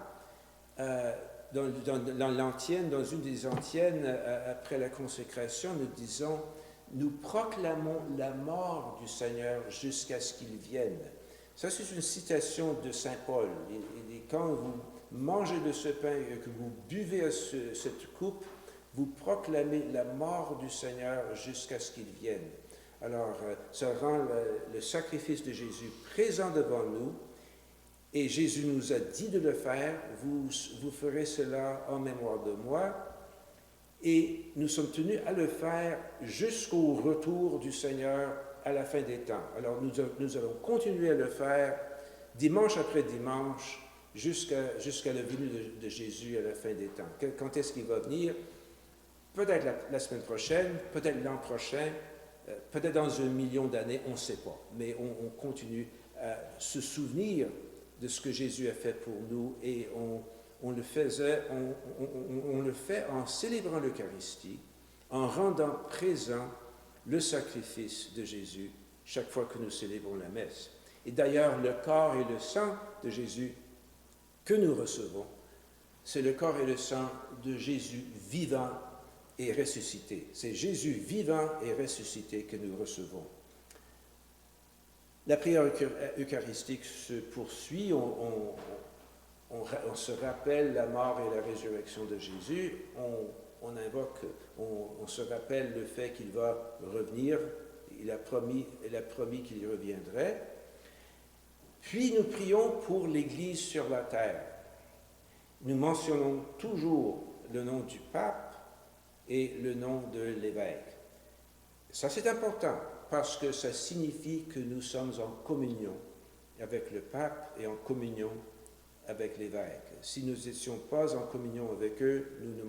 dans l'antienne, dans une des antiennes, après la consécration, nous disons, nous proclamons la mort du Seigneur jusqu'à ce qu'il vienne. Ça, c'est une citation de Saint Paul. Et quand vous mangez de ce pain et que vous buvez à cette coupe, vous proclamez la mort du Seigneur jusqu'à ce qu'il vienne. Alors, ça rend le sacrifice de Jésus présent devant nous, et Jésus nous a dit de le faire. Vous ferez cela en mémoire de moi, et nous sommes tenus à le faire jusqu'au retour du Seigneur à la fin des temps. Alors, nous allons continuer à le faire dimanche après dimanche jusqu'à la venue de Jésus à la fin des temps. Quand est-ce qu'il va venir? Peut-être la semaine prochaine, peut-être l'an prochain, peut-être dans 1 million d'années, on ne sait pas. Mais on continue à se souvenir de ce que Jésus a fait pour nous, et on le fait en célébrant l'Eucharistie, en rendant présent le sacrifice de Jésus chaque fois que nous célébrons la messe. Et d'ailleurs, le corps et le sang de Jésus que nous recevons, c'est le corps et le sang de Jésus vivant et ressuscité. C'est Jésus vivant et ressuscité que nous recevons. La prière eucharistique se poursuit, on se rappelle la mort et la résurrection de Jésus, on se rappelle le fait qu'il va revenir, il a promis qu'il reviendrait. Puis nous prions pour l'Église sur la terre. Nous mentionnons toujours le nom du pape et le nom de l'évêque. Ça, c'est important parce que ça signifie que nous sommes en communion avec le pape et en communion avec l'évêque. Si nous n'étions pas en communion avec eux, nous ne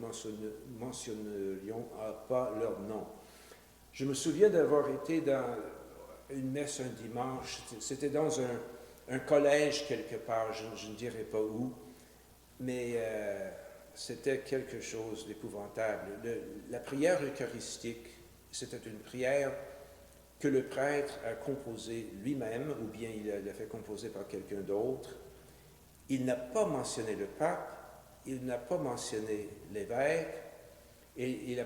mentionnerions pas leur nom. Je me souviens d'avoir été dans une messe un dimanche. C'était dans un collège quelque part, je ne dirais pas où, mais c'était quelque chose d'épouvantable. La prière eucharistique, c'était une prière que le prêtre a composée lui-même, ou bien il l'a fait composer par quelqu'un d'autre. Il n'a pas mentionné le pape, il n'a pas mentionné l'évêque, et il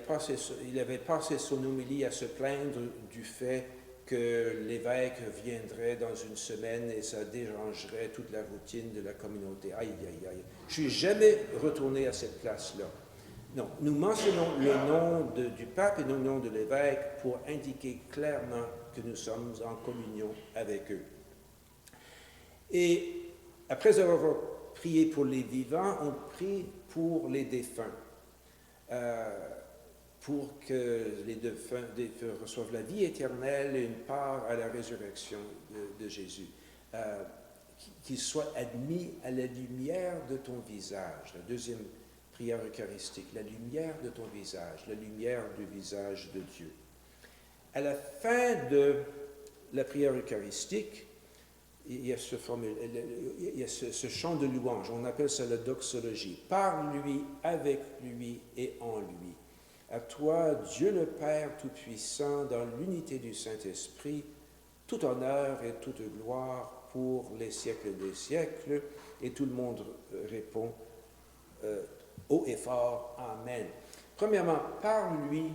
avait passé son homélie à se plaindre du fait que l'évêque viendrait dans une semaine et ça dérangerait toute la routine de la communauté. Aïe, aïe, aïe. Je ne suis jamais retourné à cette place-là. Non, nous mentionnons le nom du pape et le nom de l'évêque pour indiquer clairement que nous sommes en communion avec eux. Et après avoir prié pour les vivants, on prie pour les défunts, pour que les défunts reçoivent la vie éternelle et une part à la résurrection de Jésus, qu'ils soient admis à la lumière de ton visage. La deuxième prière eucharistique, la lumière de ton visage, la lumière du visage de Dieu. À la fin de la prière eucharistique, il y a ce chant de louange, on appelle ça la doxologie. Par lui, avec lui et en lui. À toi, Dieu le Père Tout-Puissant, dans l'unité du Saint-Esprit, tout honneur et toute gloire pour les siècles des siècles. Et tout le monde répond haut et fort, Amen. Premièrement, par lui,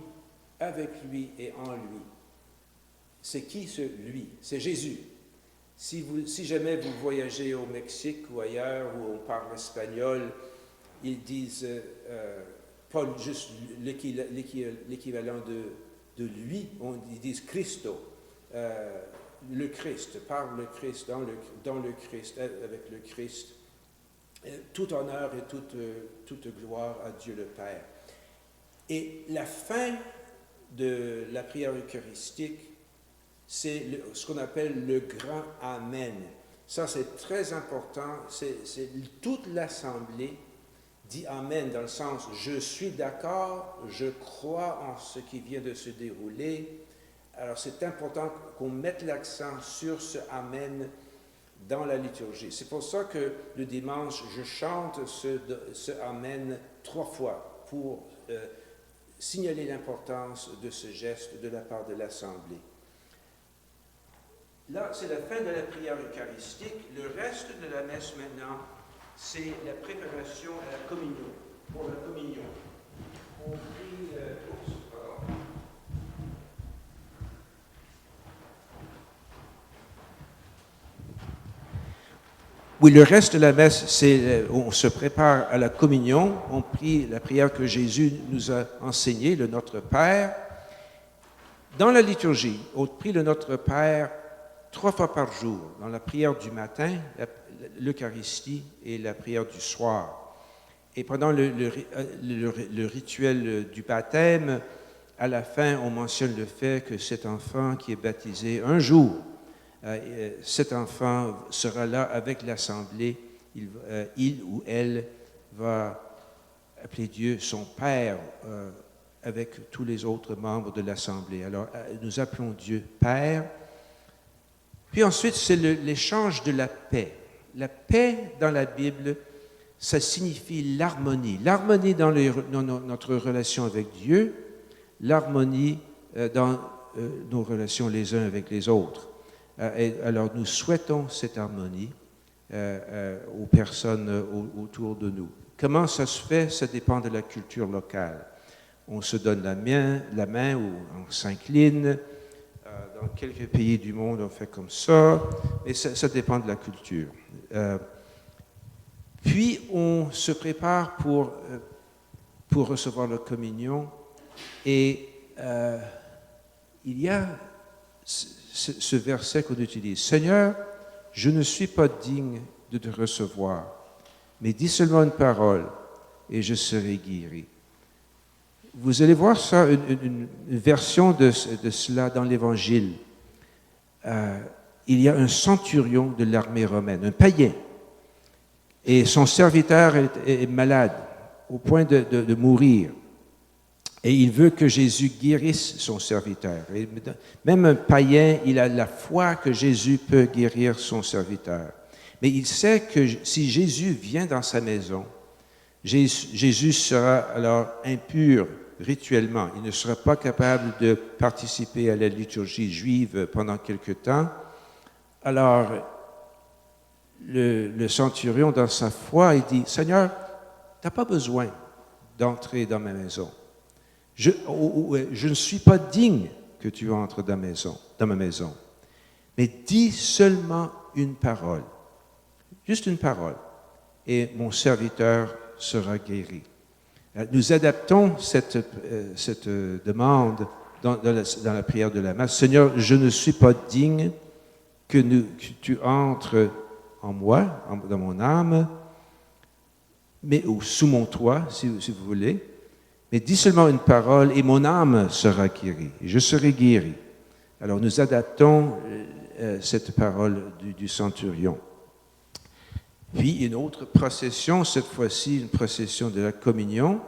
avec lui et en lui. C'est qui ce lui? C'est Jésus. Si jamais vous voyagez au Mexique ou ailleurs où on parle espagnol, ils disent pas juste l'équivalent de lui, ils disent Christo, le Christ, par le Christ, dans le Christ, avec le Christ. Tout honneur et toute gloire à Dieu le Père. Et la fin de la prière eucharistique, c'est ce qu'on appelle le grand Amen. Ça, c'est très important. C'est toute l'Assemblée dit Amen dans le sens « je suis d'accord, je crois en ce qui vient de se dérouler ». Alors, c'est important qu'on mette l'accent sur ce Amen dans la liturgie. C'est pour ça que le dimanche, je chante ce Amen 3 fois pour signaler l'importance de ce geste de la part de l'Assemblée. Là, c'est la fin de la prière eucharistique. Le reste de la messe maintenant, c'est la préparation à la communion. Oui, le reste de la messe, on se prépare à la communion, on prie la prière que Jésus nous a enseignée, le Notre Père. Dans la liturgie, on prie le Notre Père 3 fois par jour, dans la prière du matin, l'Eucharistie et la prière du soir. Et pendant le rituel du baptême, à la fin, on mentionne le fait que cet enfant qui est baptisé un jour, cet enfant sera là avec l'Assemblée. Il ou elle va appeler Dieu son Père avec tous les autres membres de l'Assemblée. Alors, nous appelons Dieu Père. Puis ensuite, c'est l'échange de la paix. La paix dans la Bible, ça signifie l'harmonie. L'harmonie dans notre relation avec Dieu, l'harmonie dans nos relations les uns avec les autres. Alors, nous souhaitons cette harmonie aux personnes autour de nous. Comment ça se fait? Ça dépend de la culture locale. On se donne la main ou on s'incline. Dans quelques pays du monde, on fait comme ça, mais ça dépend de la culture. Puis, on se prépare pour recevoir la communion et il y a ce verset qu'on utilise. « Seigneur, je ne suis pas digne de te recevoir, mais dis seulement une parole et je serai guéri. » Vous allez voir ça, une version de cela dans l'Évangile. Il y a un centurion de l'armée romaine, un païen, et son serviteur est malade, au point de mourir. Et il veut que Jésus guérisse son serviteur. Et même un païen, il a la foi que Jésus peut guérir son serviteur. Mais il sait que si Jésus vient dans sa maison, Jésus sera alors impur rituellement. Il ne sera pas capable de participer à la liturgie juive pendant quelque temps. Alors, le centurion, dans sa foi, il dit, « Seigneur, tu n'as pas besoin d'entrer dans ma maison. Je ne suis pas digne que tu entres dans ma maison. Mais dis seulement une parole, juste une parole, et mon serviteur sera guéri. » Nous adaptons cette demande dans la prière de la Messe. « Seigneur, je ne suis pas digne que tu entres en moi, dans mon âme, ou sous mon toit, si vous voulez. Mais dis seulement une parole et mon âme sera guérie. Je serai guéri. » Alors nous adaptons cette parole du centurion. Puis une autre procession, cette fois-ci une procession de la communion,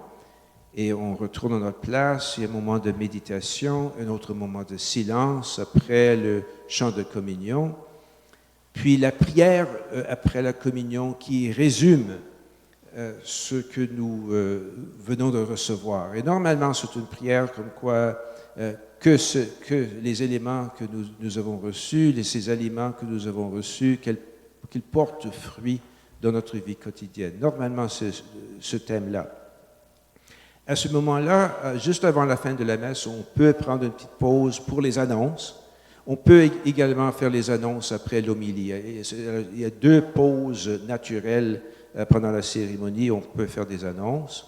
et on retourne à notre place, il y a un moment de méditation, un autre moment de silence après le chant de communion, puis la prière après la communion qui résume ce que nous venons de recevoir. Et normalement, c'est une prière comme quoi que les éléments que nous avons reçus, ces aliments que nous avons reçus, qu'ils portent fruit dans notre vie quotidienne. Normalement, c'est ce thème-là. À ce moment-là, juste avant la fin de la messe, on peut prendre une petite pause pour les annonces. On peut également faire les annonces après l'homélie. Il y a 2 pauses naturelles pendant la cérémonie. On peut faire des annonces.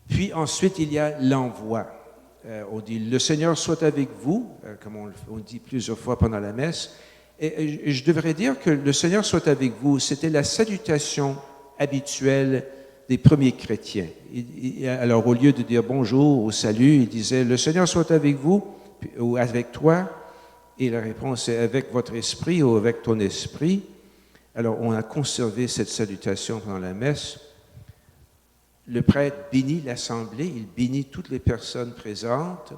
Puis ensuite, il y a l'envoi. On dit « Le Seigneur soit avec vous », comme on dit plusieurs fois pendant la messe. Et je devrais dire que le Seigneur soit avec vous, c'était la salutation habituelle des premiers chrétiens. Alors, au lieu de dire bonjour ou salut, il disait le Seigneur soit avec vous ou avec toi. Et la réponse est avec votre esprit ou avec ton esprit. Alors, on a conservé cette salutation pendant la messe. Le prêtre bénit l'assemblée, il bénit toutes les personnes présentes.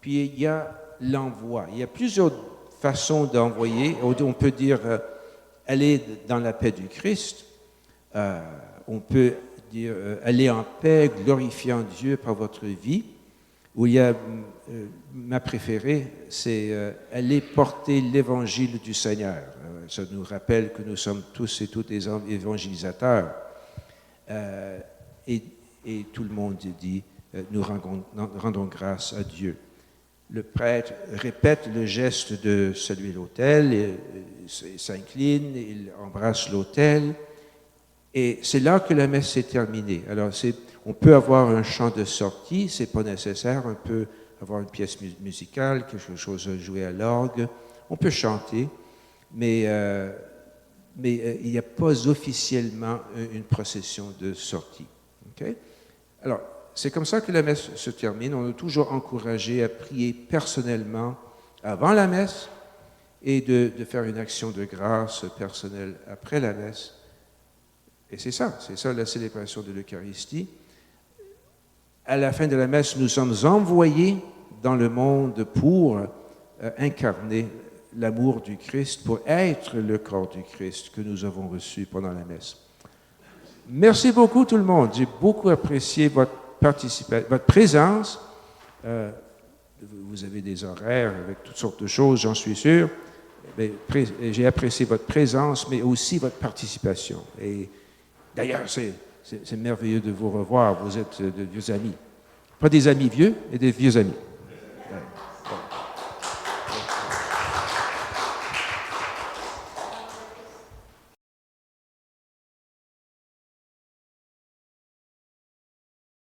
Puis, il y a l'envoi. Il y a plusieurs façon d'envoyer. On peut dire aller dans la paix du Christ. On peut dire aller en paix, glorifiant Dieu par votre vie. Ou il y a ma préférée, c'est aller porter l'évangile du Seigneur. Ça nous rappelle que nous sommes tous et toutes des évangélisateurs. Et tout le monde dit nous rendons grâce à Dieu. le prêtre répète le geste de saluer l'autel, il s'incline, il embrasse l'autel, et c'est là que la messe s'est terminée. Alors, on peut avoir un chant de sortie, c'est pas nécessaire, on peut avoir une pièce musicale, quelque chose à jouer à l'orgue, on peut chanter, mais il n'y a pas officiellement une procession de sortie. Okay? Alors, c'est comme ça que la messe se termine. On est toujours encouragé à prier personnellement avant la messe et de faire une action de grâce personnelle après la messe. Et c'est ça la célébration de l'Eucharistie. À la fin de la messe, nous sommes envoyés dans le monde pour incarner l'amour du Christ, pour être le corps du Christ que nous avons reçu pendant la messe. Merci beaucoup tout le monde. J'ai beaucoup apprécié votre présence. Vous avez des horaires avec toutes sortes de choses, j'en suis sûr. J'ai apprécié votre présence, mais aussi votre participation. Et d'ailleurs, c'est merveilleux de vous revoir. Vous êtes de vieux amis. Pas des amis vieux, mais des vieux amis.